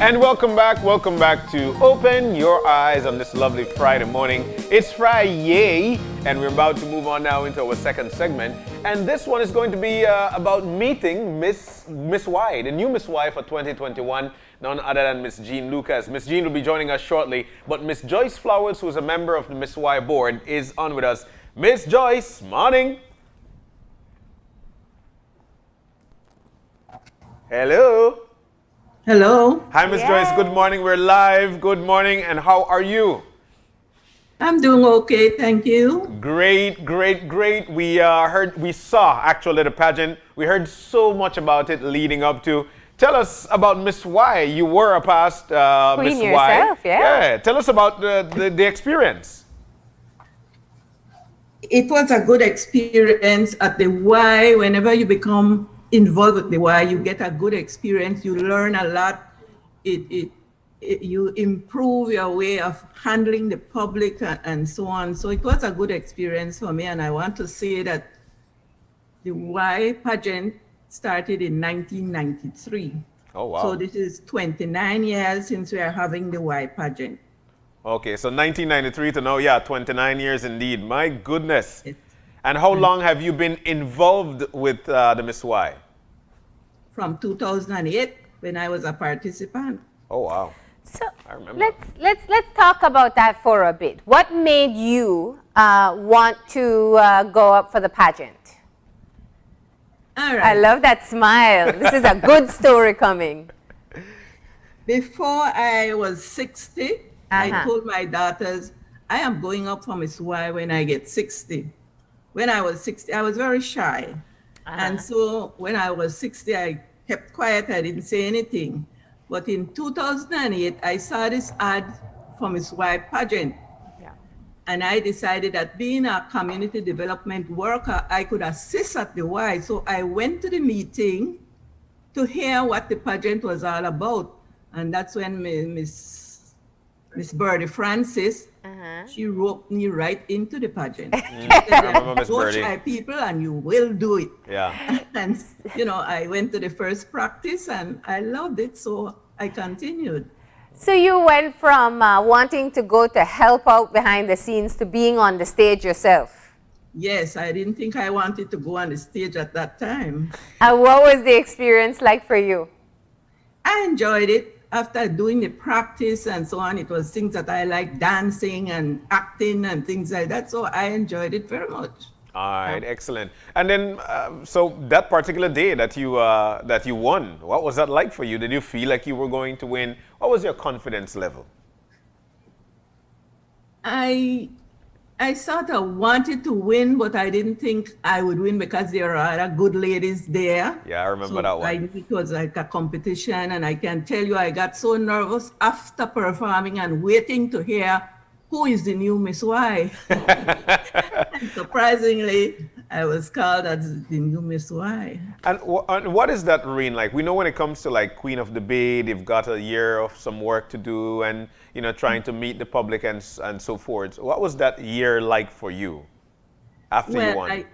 And welcome back to Open Your Eyes on this lovely Friday morning. It's Friday, and we're about to move on now into our second segment. And this one is going to be about meeting Miss Y, the new Miss Y for 2021, none other than Miss Jean Lucas. Miss Jean will be joining us shortly, but Miss Joyce Flowers, who is a member of the Miss Y board, is on with us. Miss Joyce, morning. Hello. Hello. Hi, Miss Joyce. Good morning. We're live. Good morning. And how are you? I'm doing okay, thank you. Great. We saw actually the pageant. We heard so much about it leading up to. Tell us about Miss Y. You were a past Miss Y. Yourself, yeah. Tell us about the experience. It was a good experience at the Y. Whenever you become involved with the Y, you get a good experience. You learn a lot. You improve your way of handling the public and so on. So it was a good experience for me. And I want to say that the Y pageant started in 1993. Oh, wow. So this is 29 years since we are having the Y pageant. Okay, so 1993 to now, 29 years indeed. My goodness. And how long have you been involved with the Miss Y? From 2008, when I was a participant. Oh, wow. So I remember. let's talk about that for a bit. What made you want to go up for the pageant? All right. I love that smile. This is a good story coming. Before I was 60, I told my daughters, I am going up for Miss Y when I get 60. When I was 60, I was very shy. And so when I was 60, I kept quiet. I didn't say anything. But in 2008, I saw this ad for Miss Y pageant. Yeah. And I decided that being a community development worker, I could assist at the Y. So I went to the meeting to hear what the pageant was all about. And that's when Miss Birdie Francis, she roped me right into the pageant. She said, go try people and you will do it. Yeah. And, I went to the first practice and I loved it, so I continued. So you went from wanting to go to help out behind the scenes to being on the stage yourself. Yes, I didn't think I wanted to go on the stage at that time. And what was the experience like for you? I enjoyed it. After doing the practice and so on, it was things that I like, dancing and acting and things like that. So I enjoyed it very much. All right, excellent. And then, so that particular day that you won, what was that like for you? Did you feel like you were going to win? What was your confidence level? I sort of wanted to win, but I didn't think I would win because there are other good ladies there. Yeah, I remember that one. It was like a competition, and I can tell you I got so nervous after performing and waiting to hear who is the new Miss Y. And surprisingly, I was called as the new Miss Y. And what is that reign like? We know when it comes to like Queen of the Bay, they've got a year of some work to do and, trying to meet the public and so forth. What was that year like for you after you won?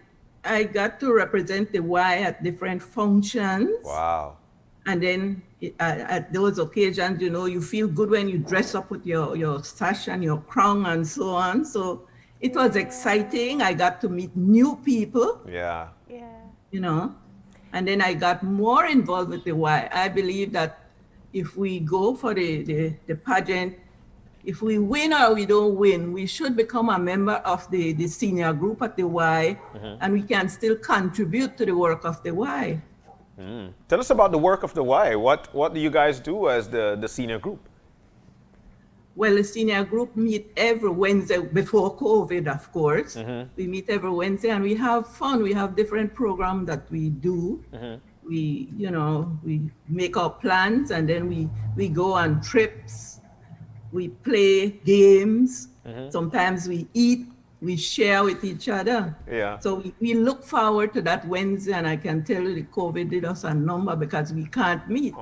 I got to represent the Y at different functions. Wow. And then at those occasions, you feel good when you dress up with your sash and your crown and so on. So it was exciting. I got to meet new people. Yeah. And then I got more involved with the Y. I believe that if we go for the pageant, if we win or we don't win, we should become a member of the senior group at the Y, and we can still contribute to the work of the Y. Tell us about the work of the Y. What do you guys do as the senior group? Well, the senior group meet every Wednesday before COVID, of course. We meet every Wednesday and we have fun. We have different programs that we do. We make our plans and then we go on trips. We play games. Sometimes we eat. We share with each other. Yeah. So we look forward to that Wednesday, and I can tell you the COVID did us a number because we can't meet.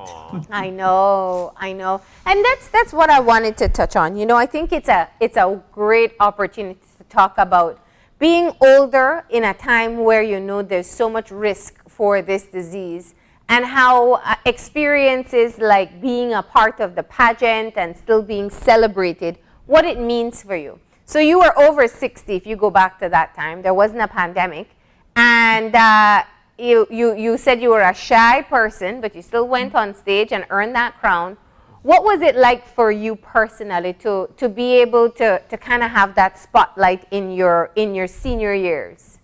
I know. And that's what I wanted to touch on. I think it's a great opportunity to talk about being older in a time where there's so much risk for this disease and how experiences like being a part of the pageant and still being celebrated, what it means for you. So you were over 60 if you go back to that time. There wasn't a pandemic. And you said you were a shy person, but you still went on stage and earned that crown. What was it like for you personally to be able to kind of have that spotlight in your senior years?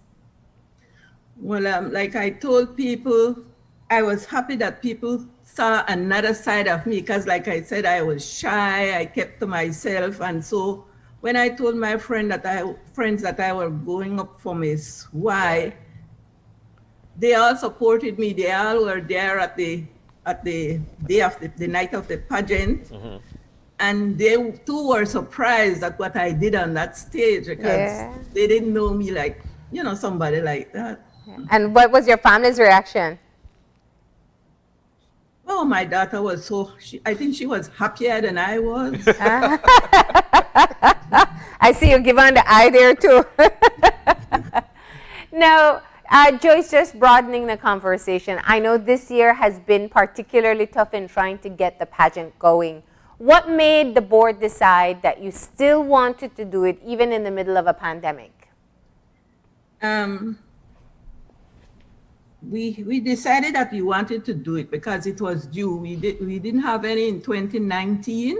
Well, like I told people, I was happy that people saw another side of me because, like I said, I was shy. I kept to myself, and so when I told my friends that I were going up for Miss Y, they all supported me. They all were there at the day of the night of the pageant, and they too were surprised at what I did on that stage because they didn't know me like somebody like that. And what was your family's reaction? Oh, my daughter was I think she was happier than I was. I see you give on the eye there too. Now, Joyce, just broadening the conversation, I know this year has been particularly tough in trying to get the pageant going. What made the board decide that you still wanted to do it even in the middle of a pandemic? We decided that we wanted to do it because it was due. We didn't have any in 2019,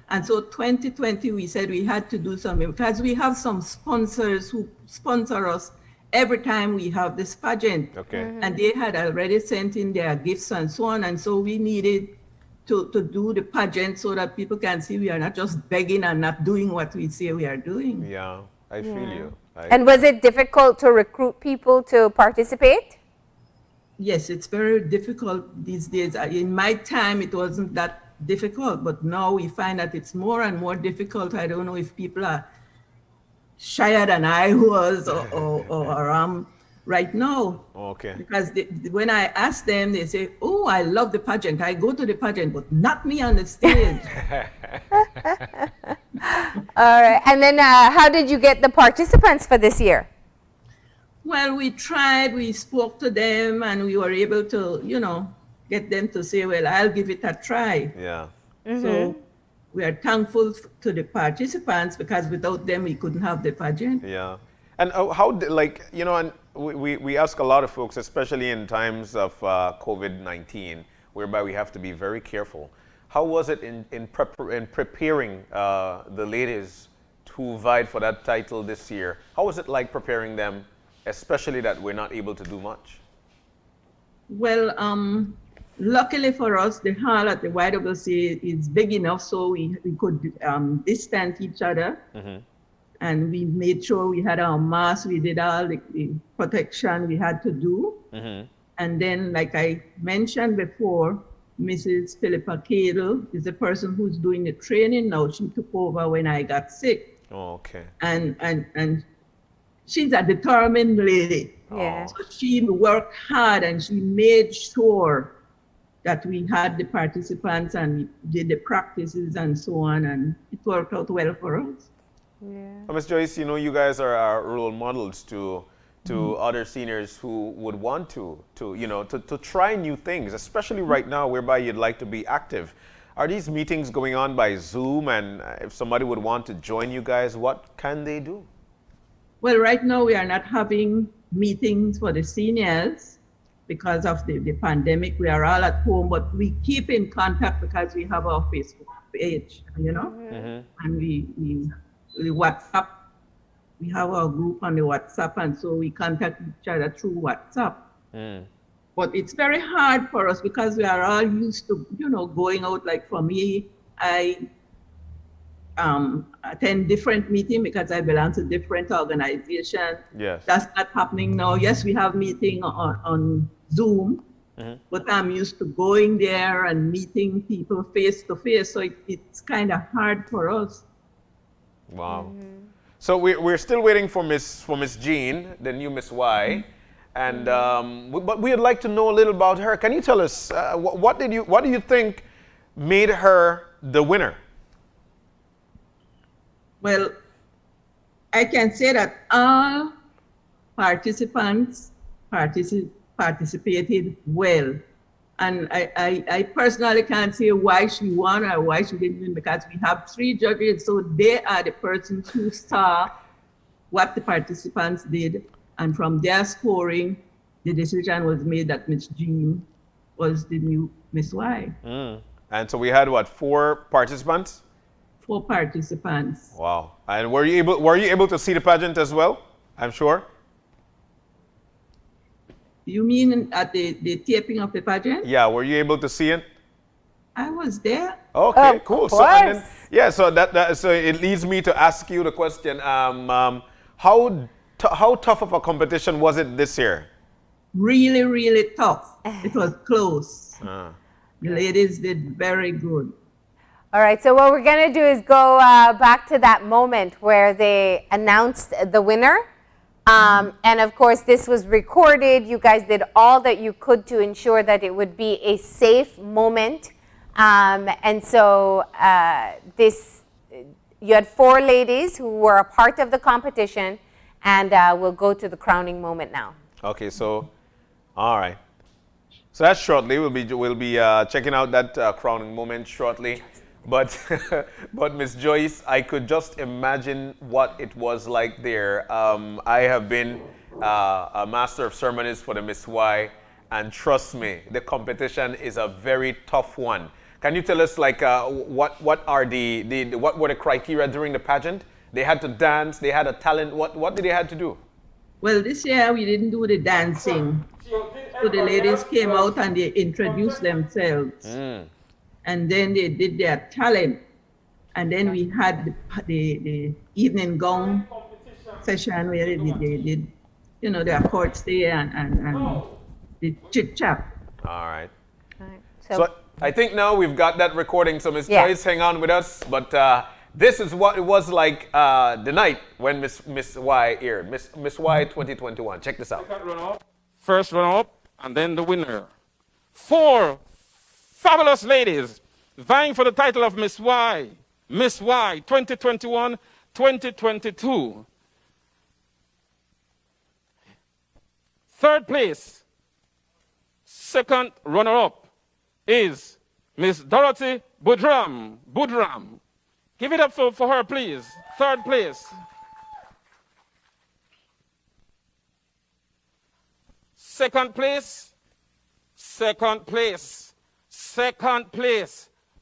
and so 2020 we said we had to do something because we have some sponsors who sponsor us every time we have this pageant. And they had already sent in their gifts and so on, and so we needed to do the pageant so that people can see we are not just begging and not doing what we say we are doing. Yeah, I feel you. And was it difficult to recruit people to participate? Yes, it's very difficult these days. In my time, it wasn't that difficult, but now we find that it's more and more difficult. I don't know if people are shyer than I was or am right now. Because when I ask them, they say, oh, I love the pageant. I go to the pageant, but not me on the stage. All right. And then how did you get the participants for this year? Well, we tried, we spoke to them, and we were able to, get them to say, well, I'll give it a try. Yeah. So we are thankful to the participants because without them, we couldn't have the pageant. Yeah. And and we ask a lot of folks, especially in times of COVID-19, whereby we have to be very careful. How was it in preparing the ladies who vied for that title this year? How was it like preparing them, especially that we're not able to do much? Well, luckily for us, the hall at the YWCA is big enough so we could distance each other. And we made sure we had our masks, we did all the protection we had to do. And then, like I mentioned before, Mrs. Philippa Cadle is the person who's doing the training now. She took over when I got sick. And she's a determined lady. So she worked hard and she made sure that we had the participants and we did the practices and so on, and it worked out well for us. Ms. Joyce, you guys are our role models to other seniors who would want to try new things, especially right now whereby you'd like to be active. Are these meetings going on by Zoom? And if somebody would want to join you guys, what can they do? Well, right now we are not having meetings for the seniors because of the pandemic. We are all at home, but we keep in contact because we have our Facebook page, and we WhatsApp. We have our group on the WhatsApp, and so we contact each other through WhatsApp. But it's very hard for us because we are all used to, going out. Like for me, I attend different meetings because I belong to different organizations. That's not happening now. Yes, we have meeting on Zoom, but I'm used to going there and meeting people face to face. So it's kind of hard for us. Wow. So we're still waiting for Miss Jean, the new Miss Y, and but we'd like to know a little about her. Can you tell us what do you think made her the winner? Well, I can say that all participants participated well. And I personally can't say why she won or why she didn't win, because we have 3 judges, so they are the persons who saw what the participants did, and from their scoring, the decision was made that Miss Jean was the new Miss Y. And so we had what, 4 participants? 4 participants. Wow. And were you able to see the pageant as well? I'm sure. You mean at the taping of the pageant? Yeah, were you able to see it? I was there. Okay, Of cool. course. So and then, yeah, so so it leads me to ask you the question: how tough of a competition was it this year? Really, really tough. It was close. The ladies did very good. All right, so what we're going to do is go back to that moment where they announced the winner. And of course, this was recorded. You guys did all that you could to ensure that it would be a safe moment. And so you had 4 ladies who were a part of the competition, and we'll go to the crowning moment now. Okay, so all right. So that's shortly. We'll be checking out that crowning moment shortly. But but Miss Joyce, I could just imagine what it was like there. I have been a master of ceremonies for the Miss Y, and trust me, the competition is a very tough one. Can you tell us like what were the criteria during the pageant? They had to dance. They had a talent. What did they have to do? Well, this year we didn't do the dancing. So the ladies came out and they introduced themselves. And then they did their talent. And then we had the evening gown session where they did, you know, the accord stay and the chit chat. All right. All right. So I think now we've got that recording. So Miss Yeah. Joyce, hang on with us. But this is what it was like the night when Miss Y aired. Miss Y 2021. Check this out. First runner-up, and then the winner. 4 fabulous ladies vying for the title of Miss Y 2021-2022. Third place, second runner-up is Miss Dorothy Budram. Give it up for her, please. Third place. Second place.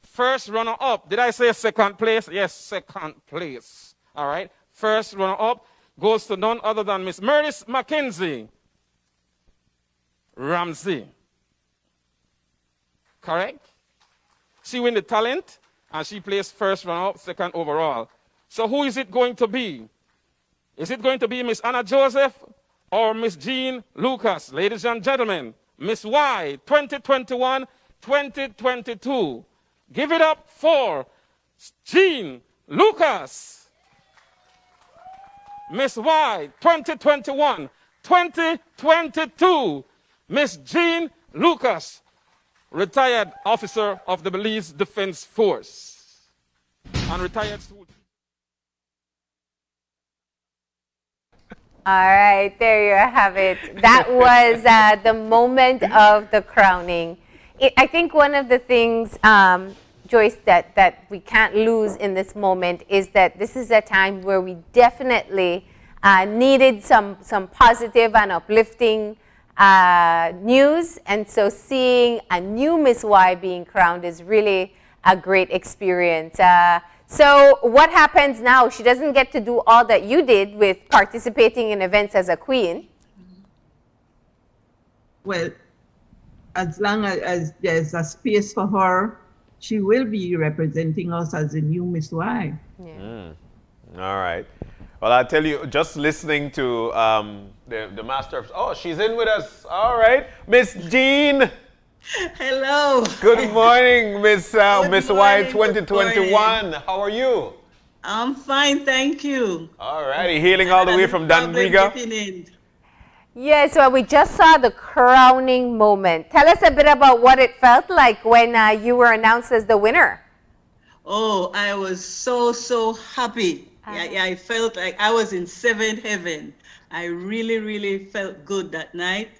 First runner-up. Did I say second place? Yes, second place. All right. First runner-up goes to none other than Miss Meredith Mackenzie Ramsey. Correct? She win the talent, and she placed first runner-up, second overall. So who is it going to be? Is it going to be Miss Anna Joseph or Miss Jean Lucas? Ladies and gentlemen, Miss Y 2021-2022. Give it up for Jean Lucas. Miss Y 2021-2022. Miss Jean Lucas, retired officer of the Belize Defense Force. And retired soldier. All right, there you have it. That was the moment of the crowning. I think one of the things, Joyce, that we can't lose in this moment is that this is a time where we definitely needed some positive and uplifting news. And so seeing a new Miss Y being crowned is really a great experience. So what happens now? She doesn't get to do all that you did with participating in events as a queen. Well, as long as there's a space for her, she will be representing us as the new Miss Y. Yeah. All right. Well, I tell you, just listening to the master of... Oh, she's in with us. All right. Miss Jean. Hello. Good morning, Miss Miss Y morning, 2021. How are you? I'm fine, thank you. All righty. Hailing all the way from Danbriga. Yes, well, we just saw the crowning moment. Tell us a bit about what it felt like when you were announced as the winner. Oh, I was so happy. I felt like I was in seventh heaven. I really felt good that night,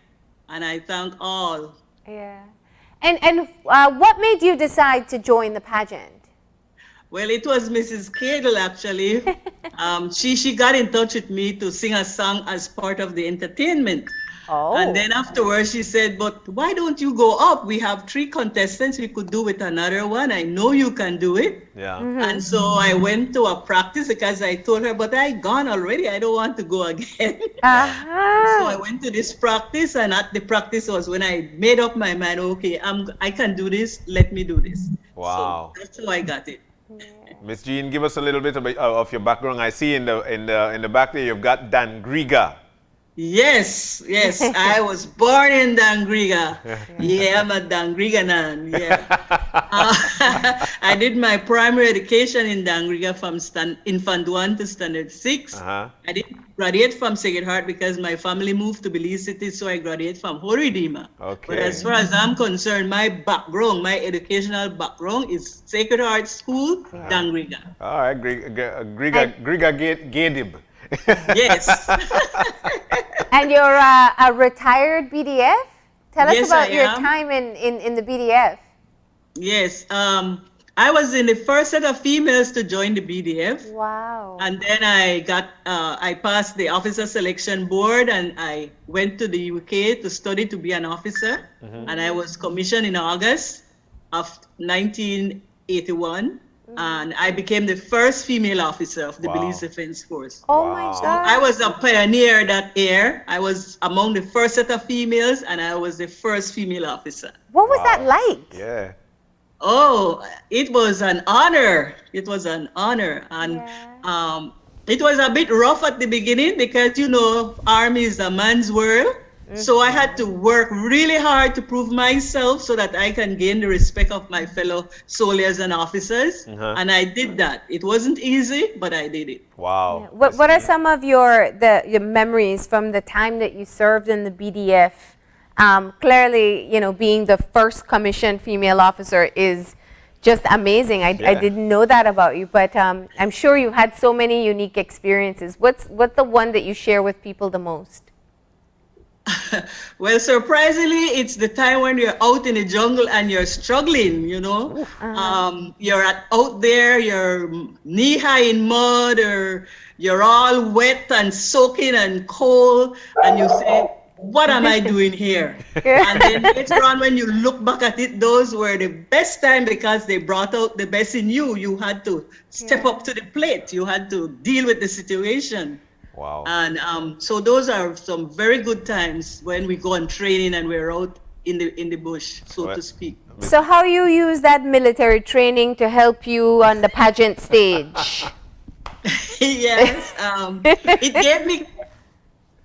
and I thank all. Yeah. And what made you decide to join the pageant? Well, it was Mrs. Cadle actually. She got in touch with me to sing a song as part of the entertainment. Oh. And then afterwards she said, but why don't you go up? We have 3 contestants. We could do with another one. I know you can do it. Yeah. And so I went to a practice because I told her, but I gone already. I don't want to go again. So I went to this practice, and at the practice was when I made up my mind, okay, I can do this. Let me do this. Wow. So that's how I got it. Miss Jean, give us a little bit of your background. I see in the back there you've got Dangriga. Yes, I was born in Dangriga. Yeah, I'm a Dangriga nan. Yeah. I did my primary education in Dangriga from infant 1 to standard 6. I didn't graduate from Sacred Heart because my family moved to Belize City, so I graduated from Holy Redeemer. Okay. But as far as I'm concerned, my background, my educational background is Sacred Heart School, Dangriga. All right, Griga Gadib. Yes. And you're a retired BDF? Tell us Yes, about I your am. time in the BDF. Yes. I was in the first set of females to join the BDF. Wow. And then I passed the officer selection board, and I went to the UK to study to be an officer. And I was commissioned in August of 1981. And I became the first female officer of the Belize Defense Force. Oh my Wow. God. I was a pioneer that year. I was among the first set of females, and I was the first female officer. What was that like? Yeah. Oh, it was an honor. It was an honor. And it was a bit rough at the beginning because, Army is a man's world. So I had to work really hard to prove myself so that I can gain the respect of my fellow soldiers and officers. And I did that. It wasn't easy, but I did it. Wow. What are some of your memories from the time that you served in the BDF? Clearly, being the first commissioned female officer is just amazing. I didn't know that about you, but I'm sure you've had so many unique experiences. What's the one that you share with people the most? Well, surprisingly, it's the time when you're out in the jungle and you're struggling, you're out there, you're knee high in mud, or you're all wet and soaking and cold, and you say, what am I doing here? And then later on, when you look back at it, those were the best time because they brought out the best in you. You had to step up to the plate. You had to deal with the situation. Wow. And so those are some very good times when we go on training and we're out in the bush, so to speak. So how you use that military training to help you on the pageant stage? Yes,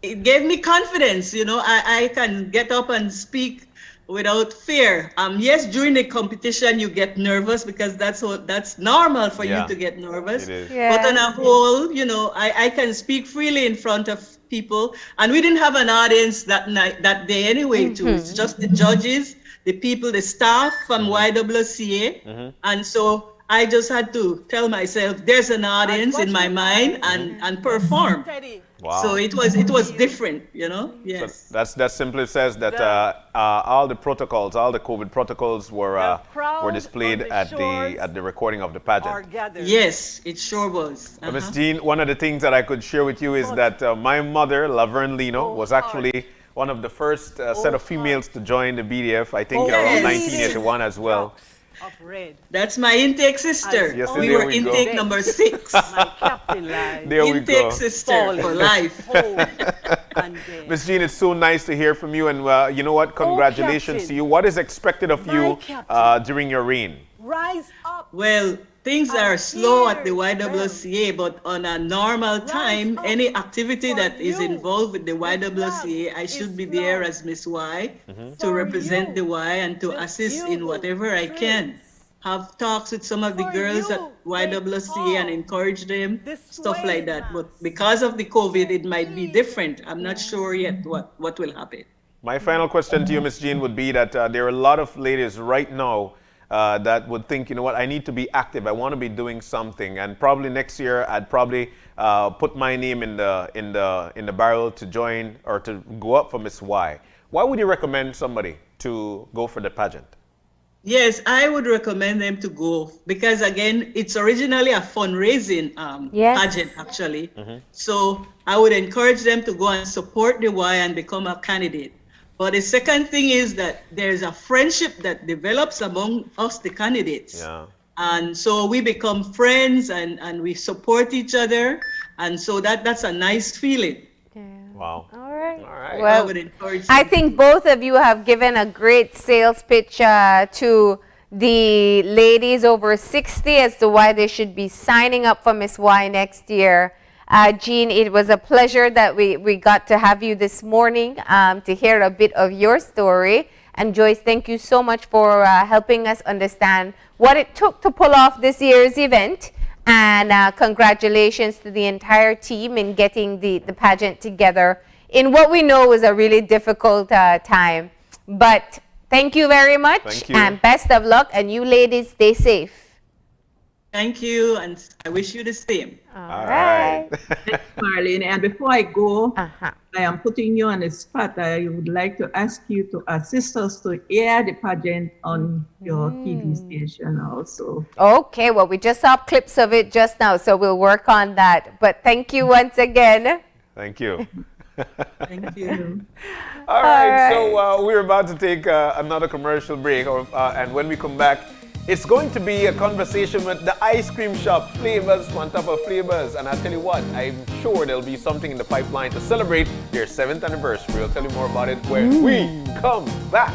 it gave me confidence. I can get up and speak without fear. Yes, during the competition you get nervous because that's normal for you to get nervous. It is. Yeah. But on a whole, I can speak freely in front of people, and we didn't have an audience that day anyway. Too, it's just the judges, the people, the staff from YWCA, and so I just had to tell myself there's an audience in my mind and perform. Wow. So it was different, Yes. So that simply says that all the protocols, all the COVID protocols were displayed at the recording of the pageant. Yes, it sure was. Miss Jean, one of the things that I could share with you is that my mother, Laverne Lino, was actually one of the first set of females to join the BDF, I think around 1981 as well. That's my intake sister. Yes, we there were we go. intake number 6. There we Intake go. sister for life. Miss Jean, it's so nice to hear from you, and you know what? Congratulations to you. What is expected of you during your reign? Rise up. Well, things are slow at the YWCA, but on a normal time, any activity that is involved with the YWCA, I should be there as Miss Y to represent the Y and to assist in whatever I can. Have talks with some of the girls at YWCA and encourage them, stuff like that. But because of the COVID, it might be different. I'm not sure yet what will happen. My final question to you, Miss Jean, would be that there are a lot of ladies right now that would think, you know what, I need to be active. I want to be doing something, and probably next year I'd probably put my name in the barrel to join or to go up for Miss Y. Why would you recommend somebody to go for the pageant? Yes, I would recommend them to go because again, it's originally a fundraising Yes. pageant actually. So I would encourage them to go and support the Y and become a candidate. But the second thing is that there's a friendship that develops among us, the candidates. Yeah. And so we become friends and we support each other. And so that's a nice feeling. Wow. All right. All right. I Well, would encourage I them think to- both of you have given a great sales pitch to the ladies over 60 as to why they should be signing up for Miss Y next year. Jean, it was a pleasure that we got to have you this morning to hear a bit of your story. And Joyce, thank you so much for helping us understand what it took to pull off this year's event. And congratulations to the entire team in getting the pageant together in what we know was a really difficult time. But thank you very much. Thank you. And best of luck. And you ladies, stay safe. Thank you, and I wish you the same. All right. Marlene, and before I go, Uh-huh. I am putting you on the spot. I would like to ask you to assist us to air the pageant on your TV station also. Okay, well, we just saw clips of it just now, so we'll work on that. But thank you once again. Thank you. Thank you. All right, so we're about to take another commercial break, and when we come back, it's going to be a conversation with the ice cream shop, flavors on top of flavors. And I'll tell you what, I'm sure there'll be something in the pipeline to celebrate their 7th anniversary. We'll tell you more about it when we come back.